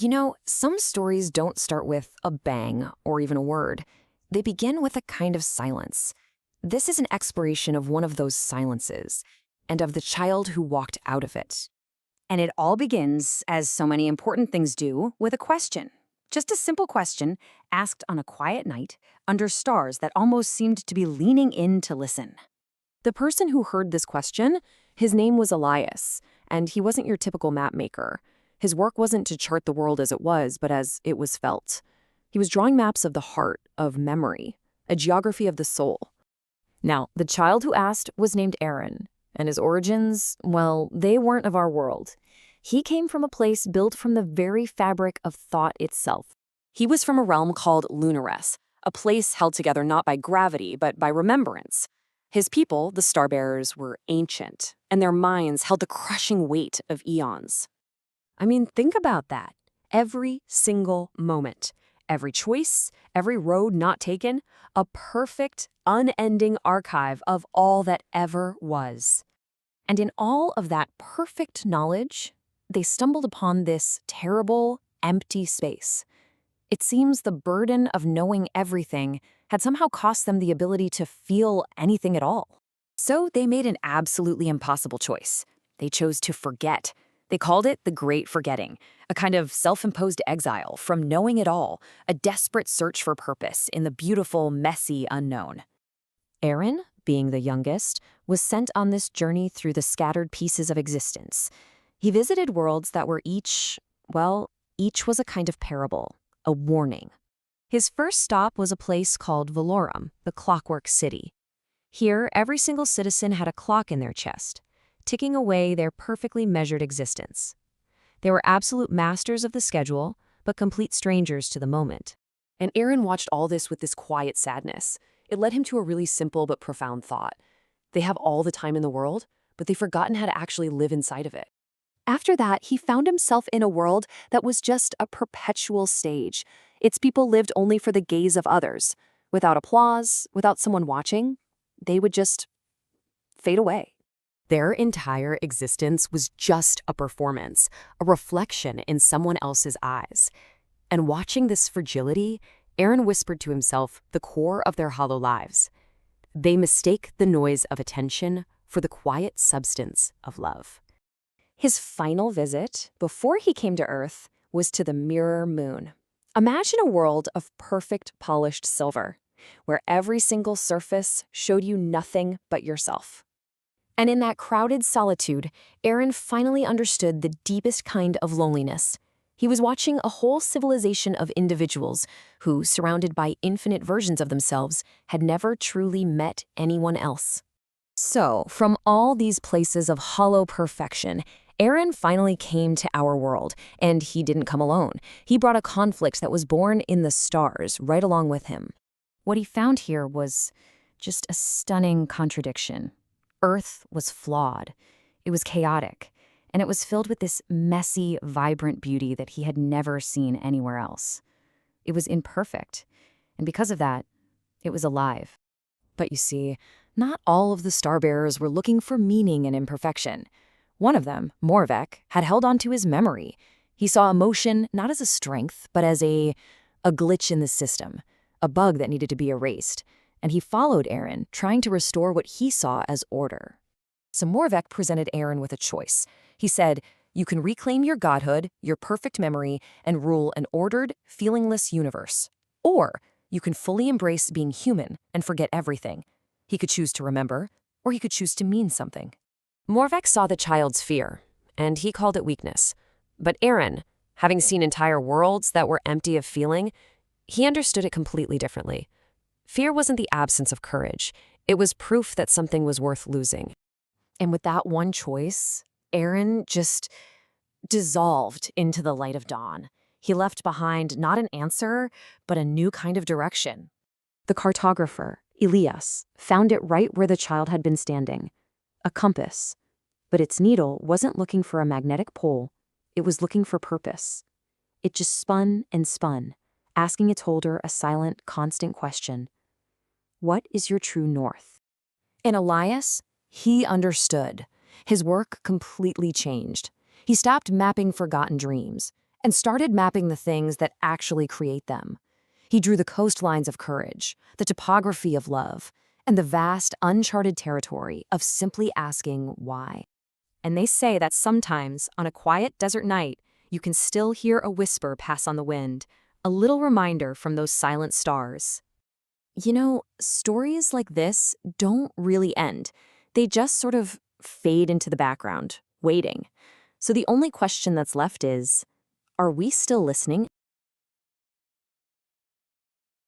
You know, some stories don't start with a bang or even a word. They begin with a kind of silence. This is an exploration of one of those silences, and of the child who walked out of it. And it all begins, as so many important things do, with a question. Just a simple question asked on a quiet night under stars that almost seemed to be leaning in to listen. The person who heard this question, his name was Elias, and he wasn't your typical map maker. His work wasn't to chart the world as it was, but as it was felt. He was drawing maps of the heart, of memory, a geography of the soul. Now, the child who asked was named Aerin, and his origins, well, they weren't of our world. He came from a place built from the very fabric of thought itself. He was from a realm called Lunareth, a place held together not by gravity, but by remembrance. His people, the Starbearers, were ancient, and their minds held the crushing weight of eons. I mean, think about that. Every single moment, every choice, every road not taken, a perfect, unending archive of all that ever was. And in all of that perfect knowledge, they stumbled upon this terrible, empty space. It seems the burden of knowing everything had somehow cost them the ability to feel anything at all. So they made an absolutely impossible choice. They chose to forget. They called it the Great Forgetting, a kind of self-imposed exile from knowing it all, a desperate search for purpose in the beautiful, messy unknown. Aerin, being the youngest, was sent on this journey through the scattered pieces of existence. He visited worlds that were each was a kind of parable, a warning. His first stop was a place called Velorum, the Clockwork City. Here, every single citizen had a clock in their chest, ticking away their perfectly measured existence. They were absolute masters of the schedule, but complete strangers to the moment. And Aerin watched all this with this quiet sadness. It led him to a really simple but profound thought. They have all the time in the world, but they've forgotten how to actually live inside of it. After that, he found himself in a world that was just a perpetual stage. Its people lived only for the gaze of others. Without applause, without someone watching, they would just fade away. Their entire existence was just a performance, a reflection in someone else's eyes. And watching this fragility, Aerin whispered to himself the core of their hollow lives. They mistake the noise of attention for the quiet substance of love. His final visit, before he came to Earth, was to the Mirror Moon. Imagine a world of perfect polished silver, where every single surface showed you nothing but yourself. And in that crowded solitude, Aerin finally understood the deepest kind of loneliness. He was watching a whole civilization of individuals who, surrounded by infinite versions of themselves, had never truly met anyone else. So, from all these places of hollow perfection, Aerin finally came to our world, and he didn't come alone. He brought a conflict that was born in the stars right along with him. What he found here was just a stunning contradiction. Earth was flawed. It was chaotic, and it was filled with this messy, vibrant beauty that he had never seen anywhere else. It was imperfect, and because of that, it was alive. But you see, not all of the Starbearers were looking for meaning in imperfection. One of them, Morvek, had held on to his memory. He saw emotion not as a strength, but as a glitch in the system, a bug that needed to be erased. And he followed Aerin, trying to restore what he saw as order. So Morvek presented Aerin with a choice. He said, you can reclaim your godhood, your perfect memory, and rule an ordered, feelingless universe. Or you can fully embrace being human and forget everything. He could choose to remember, or he could choose to mean something. Morvek saw the child's fear, and he called it weakness. But Aerin, having seen entire worlds that were empty of feeling, he understood it completely differently. Fear wasn't the absence of courage. It was proof that something was worth losing. And with that one choice, Aerin just dissolved into the light of dawn. He left behind not an answer, but a new kind of direction. The cartographer, Elias, found it right where the child had been standing. A compass. But its needle wasn't looking for a magnetic pole. It was looking for purpose. It just spun and spun, asking its holder a silent, constant question. What is your true north? And Elias, he understood. His work completely changed. He stopped mapping forgotten dreams. and started mapping the things that actually create them. He drew the coastlines of courage, the topography of love, and the vast, uncharted territory of simply asking why. And they say that sometimes, on a quiet desert night, you can still hear a whisper pass on the wind, a little reminder from those silent stars. You know, stories like this don't really end. They just sort of fade into the background, waiting. So the only question that's left is, are we still listening?